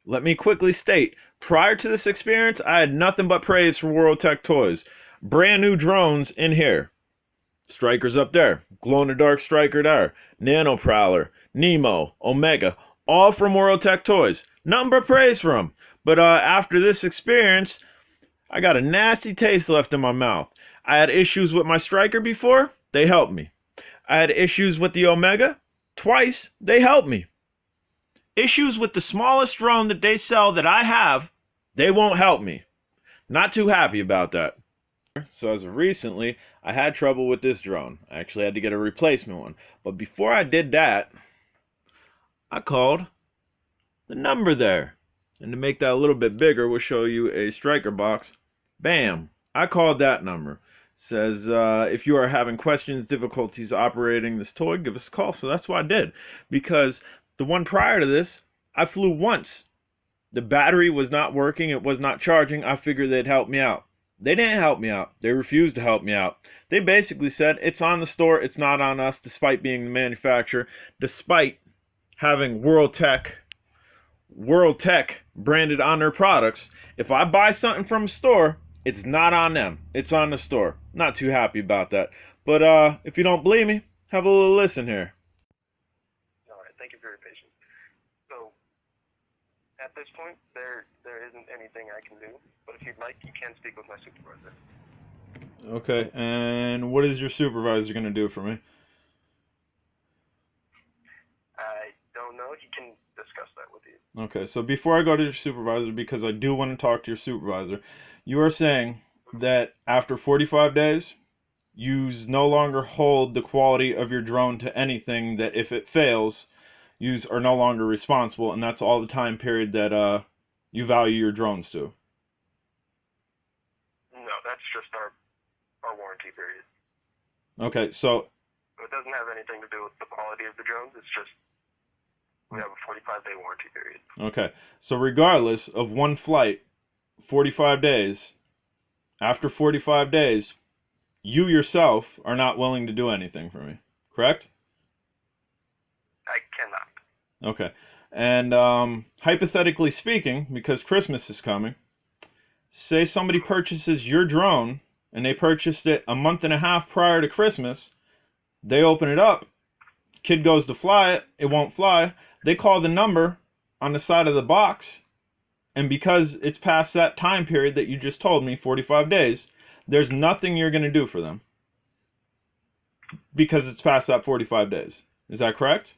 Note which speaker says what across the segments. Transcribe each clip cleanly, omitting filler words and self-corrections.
Speaker 1: Let me quickly state, prior to this experience, I had nothing but praise for World Tech Toys. Brand new drones in here. Strikers up there. Glow-in-the-dark striker there. Nano Prowler. Nemo. Omega. All from World Tech Toys. Nothing but praise for them. But after this experience, I got a nasty taste left in my mouth. I had issues with my striker before. They helped me. I had issues with the Omega. Twice. They helped me. Issues with the smallest drone that they sell that I have, they won't help me. Not too happy about that. So as of recently, I had trouble with this drone. I actually had to get a replacement one. But before I did that, I called the number there. And to make that a little bit bigger, we'll show you a striker box. Bam! I called that number. Says, if you are having questions, difficulties operating this toy, give us a call. So that's what I did. Because the one prior to this, I flew once. The battery was not working. It was not charging. I figured they'd help me out. They didn't help me out. They refused to help me out. They basically said, it's on the store. It's not on us, despite being the manufacturer, despite having World Tech branded on their products. If I buy something from a store, it's not on them. It's on the store. Not too happy about that. But if you don't believe me, have a little listen here.
Speaker 2: Thank you for your patience. So, at this point, there isn't anything I can do, but if you'd like, you can speak with my supervisor.
Speaker 1: Okay, and what is your supervisor going to do for me?
Speaker 2: I don't know. He can discuss that with you.
Speaker 1: Okay, so before I go to your supervisor, because I do want to talk to your supervisor, you are saying that after 45 days, you no longer hold the quality of your drone to anything, that if it fails, you are no longer responsible, and that's all the time period that you value your drones to.
Speaker 2: No, that's just our warranty period.
Speaker 1: Okay, so
Speaker 2: It doesn't have anything to do with the quality of the drones. It's just we have a 45-day warranty period.
Speaker 1: okay, so regardless of one flight, 45 days, after 45 days, you yourself are not willing to do anything for me, correct?
Speaker 2: I cannot.
Speaker 1: Okay. And hypothetically speaking, because Christmas is coming, say somebody purchases your drone, and they purchased it a month and a half prior to Christmas, they open it up, kid goes to fly it, it won't fly, they call the number on the side of the box, and because it's past that time period that you just told me, 45 days, there's nothing you're going to do for them. Because it's past that 45 days. Is that correct?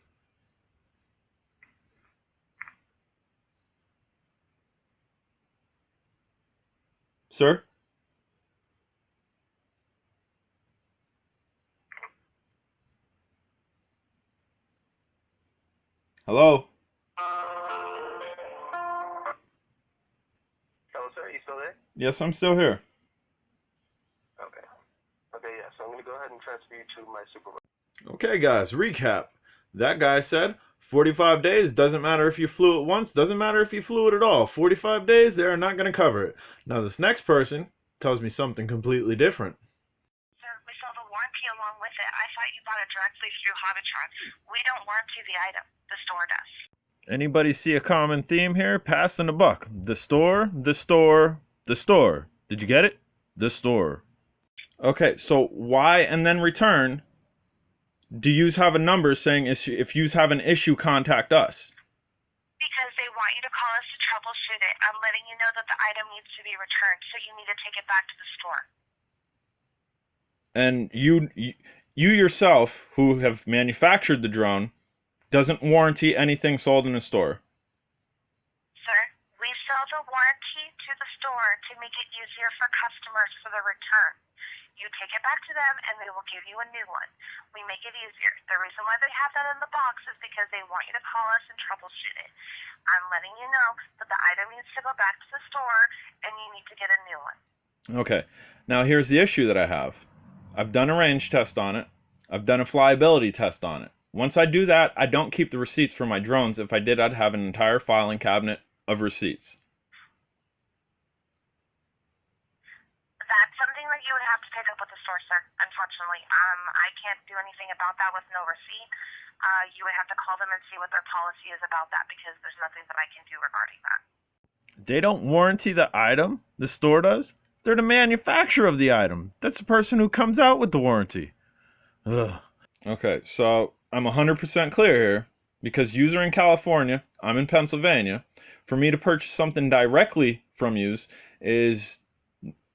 Speaker 1: Sir? Hello?
Speaker 2: Hello, sir. Are you still there?
Speaker 1: Yes, I'm still here.
Speaker 2: Okay. Okay, yeah. So I'm going to go ahead and transfer you to my supervisor.
Speaker 1: Okay, guys, recap. That guy said 45 days, doesn't matter if you flew it once, doesn't matter if you flew it at all. 45 days, they are not going to cover it. Now, this next person tells me something completely different.
Speaker 3: Sir, we sell the warranty along with it. I thought you bought it directly through Hobbytron. We don't warranty the item. The store does.
Speaker 1: Anybody see a common theme here? Passing the buck. The store, the store, the store. Did you get it? The store. Okay, so why and then return do you have a number saying if you have an issue, contact us?
Speaker 3: Because they want you to call us to troubleshoot it. I'm letting you know that the item needs to be returned, so you need to take it back to the store.
Speaker 1: And you yourself, who have manufactured the drone, doesn't warranty anything sold in a store.
Speaker 3: Sir, we sell the warranty to the store to make it easier for customers for the return. You take it back to them, and they will give you a new one. We make it easier. The reason why they have that in the box is because they want you to call us and troubleshoot it. I'm letting you know that the item needs to go back to the store, and you need to get a new one.
Speaker 1: Okay. Now, here's the issue that I have. I've done a range test on it. I've done a flyability test on it. Once I do that, I don't keep the receipts for my drones. If I did, I'd have an entire filing cabinet of receipts.
Speaker 3: That's something that you would have to take up with the store, sir. Unfortunately, I can't do anything about that with no receipt. You would have to call them and see what their policy is about that, because there's nothing that I can do regarding that.
Speaker 1: They don't warranty the item, the store does. They're the manufacturer of the item. That's the person who comes out with the warranty. Ugh. Okay, so I'm 100% clear here, because you're in California, I'm in Pennsylvania. For me to purchase something directly from you is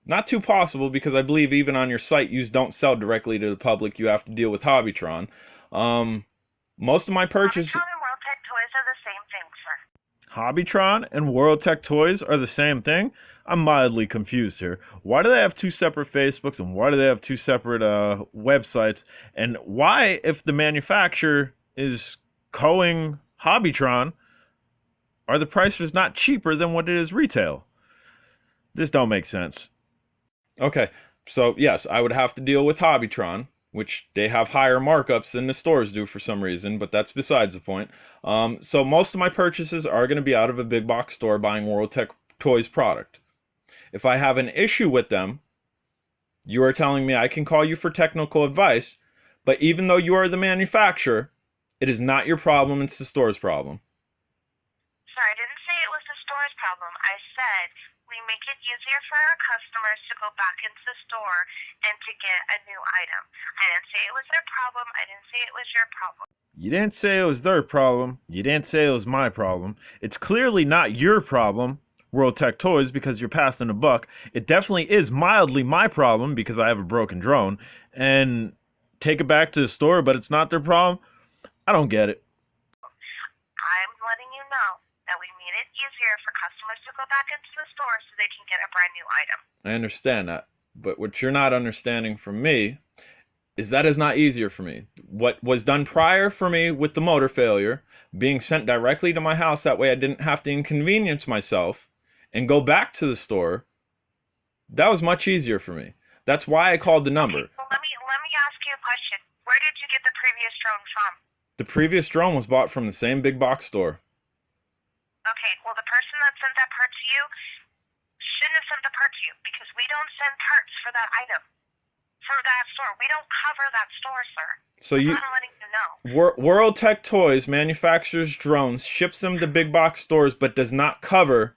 Speaker 1: not too possible, because I believe even on your site, you don't sell directly to the public. You have to deal with Hobbytron. Most of my purchases...
Speaker 3: Hobbytron and World Tech Toys are the same thing, sir.
Speaker 1: Hobbytron and World Tech Toys are the same thing? I'm mildly confused here. Why do they have two separate Facebooks, and why do they have two separate websites? And why, if the manufacturer is coing Hobbytron, are the prices not cheaper than what it is retail? This don't make sense. Okay, so yes, I would have to deal with Hobbytron, which they have higher markups than the stores do for some reason, but that's besides the point. So most of my purchases are going to be out of a big box store buying World Tech Toys product. If I have an issue with them, you are telling me I can call you for technical advice, but even though you are the manufacturer, it is not your problem, it's the store's problem.
Speaker 3: Sir, I didn't say it was the store's problem. I said we make it easier for our customers to go back into the store and to get a new item. I didn't say it was their problem. I didn't say it was your problem.
Speaker 1: You didn't say it was their problem. You didn't say it was my problem. It's clearly not your problem, World Tech Toys, because you're passing a buck. It definitely is mildly my problem because I have a broken drone. And take it back to the store, but it's not their problem? I don't get it.
Speaker 3: I'm letting you know that we made it easier for customers to go back into the store so they can get a brand new item.
Speaker 1: I understand that. But what you're not understanding from me is that is not easier for me. What was done prior for me with the motor failure, being sent directly to my house, that way I didn't have to inconvenience myself and go back to the store, that was much easier for me. That's why I called the number.
Speaker 3: Well, let me ask you a question. Where did you get the previous drone from?
Speaker 1: The previous drone was bought from the same big box store.
Speaker 3: Okay, well, the person that sent that part to you shouldn't have sent the part to you, because we don't send parts for that item, for that store. We don't cover that store, sir.
Speaker 1: So
Speaker 3: I'm not letting you know.
Speaker 1: World Tech Toys manufactures drones, ships them to big box stores, but does not cover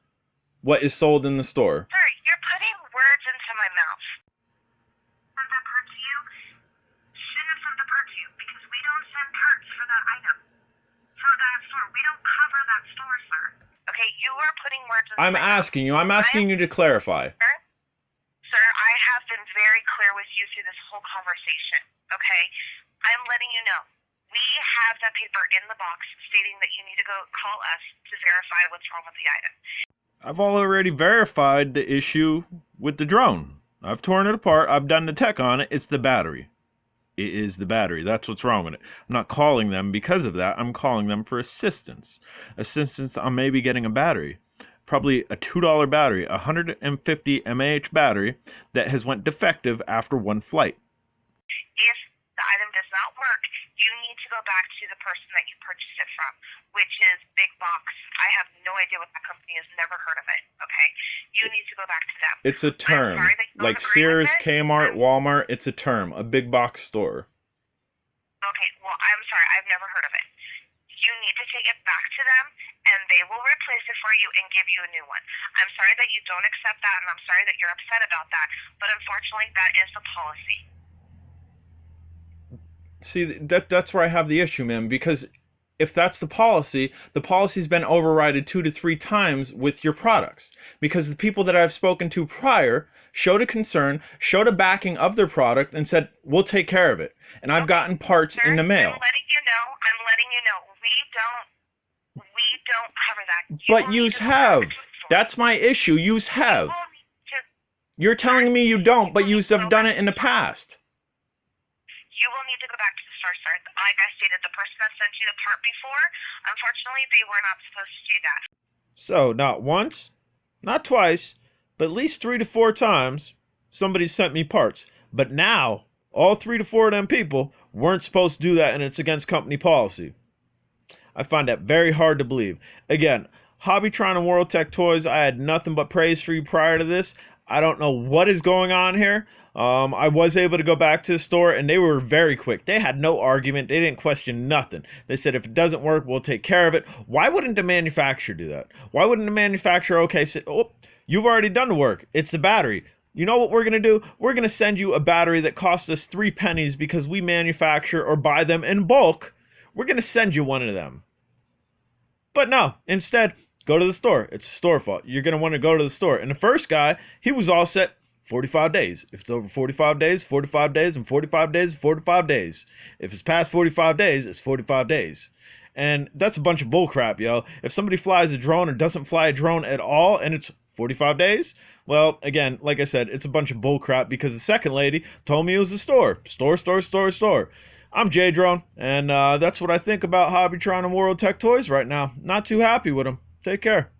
Speaker 1: what is sold in the store.
Speaker 3: Sir, you're putting words into my mouth. Sent that part to you shouldn't have sent the part to you, because we don't send parts for that item, for that store. We don't cover that store, sir. Okay, you are putting words into
Speaker 1: I'm
Speaker 3: my mouth.
Speaker 1: asking you to clarify.
Speaker 3: Sir, I have been very clear with you through this whole conversation, okay? I'm letting you know. We have that paper in the box stating that you need to go call us to verify what's wrong with the item.
Speaker 1: I've already verified the issue with the drone. I've torn it apart. I've done the tech on it. It's the battery. It is the battery. That's what's wrong with it. I'm not calling them because of that. I'm calling them for assistance. Assistance on maybe getting a battery. Probably a $2 battery, a 150 mAh battery that has went defective after one flight.
Speaker 3: If the item does not work, you need to go back to the person that you purchased it from, which is Big Box. I have no idea what that company is. Never heard of it, okay? You need to go back to them.
Speaker 1: It's a term.
Speaker 3: I'm sorry that you don't
Speaker 1: Like
Speaker 3: agree
Speaker 1: Sears,
Speaker 3: with it.
Speaker 1: Kmart, Walmart, it's a term. A big box store.
Speaker 3: Okay, well, I'm sorry. I've never heard of it. You need to take it back to them, and they will replace it for you and give you a new one. I'm sorry that you don't accept that, and I'm sorry that you're upset about that, but unfortunately, that is the policy.
Speaker 1: See, that's where I have the issue, man, because if that's the policy's been overridden 2 to 3 times with your products. Because the people that I've spoken to prior showed a concern, showed a backing of their product, and said, we'll take care of it. And I've gotten parts in the mail.
Speaker 3: I'm letting you know, we don't cover that.
Speaker 1: But yous have. That's my issue. Yous have. You're telling me you don't, but yous have done it in the past.
Speaker 3: You will need to go back to the store, sir. Like I stated, the person that sent you the part before, unfortunately, they were not supposed to do that.
Speaker 1: So, not once, not twice, but at least 3 to 4 times, somebody sent me parts. But now, all 3 to 4 of them people weren't supposed to do that, and it's against company policy. I find that very hard to believe. Again, Hobbytron and World Tech Toys, I had nothing but praise for you prior to this. I don't know what is going on here. I was able to go back to the store, and they were very quick. They had no argument. They didn't question nothing. They said, if it doesn't work, we'll take care of it. Why wouldn't the manufacturer do that? Why wouldn't the manufacturer, okay, say, oh, you've already done the work. It's the battery. You know what we're going to do? We're going to send you a battery that costs us 3 pennies because we manufacture or buy them in bulk. We're going to send you one of them. But no, instead, go to the store. It's the store fault. You're going to want to go to the store. And the first guy, he was all set 45 days. If it's over 45 days, 45 days, and 45 days, 45 days. If it's past 45 days, it's 45 days. And that's a bunch of bullcrap, yo. If somebody flies a drone or doesn't fly a drone at all and it's 45 days, well, again, like I said, it's a bunch of bullcrap because the second lady told me it was a store. Store. I'm J-Drone, and that's what I think about Hobbytron and World Tech Toys right now. Not too happy with them. Take care.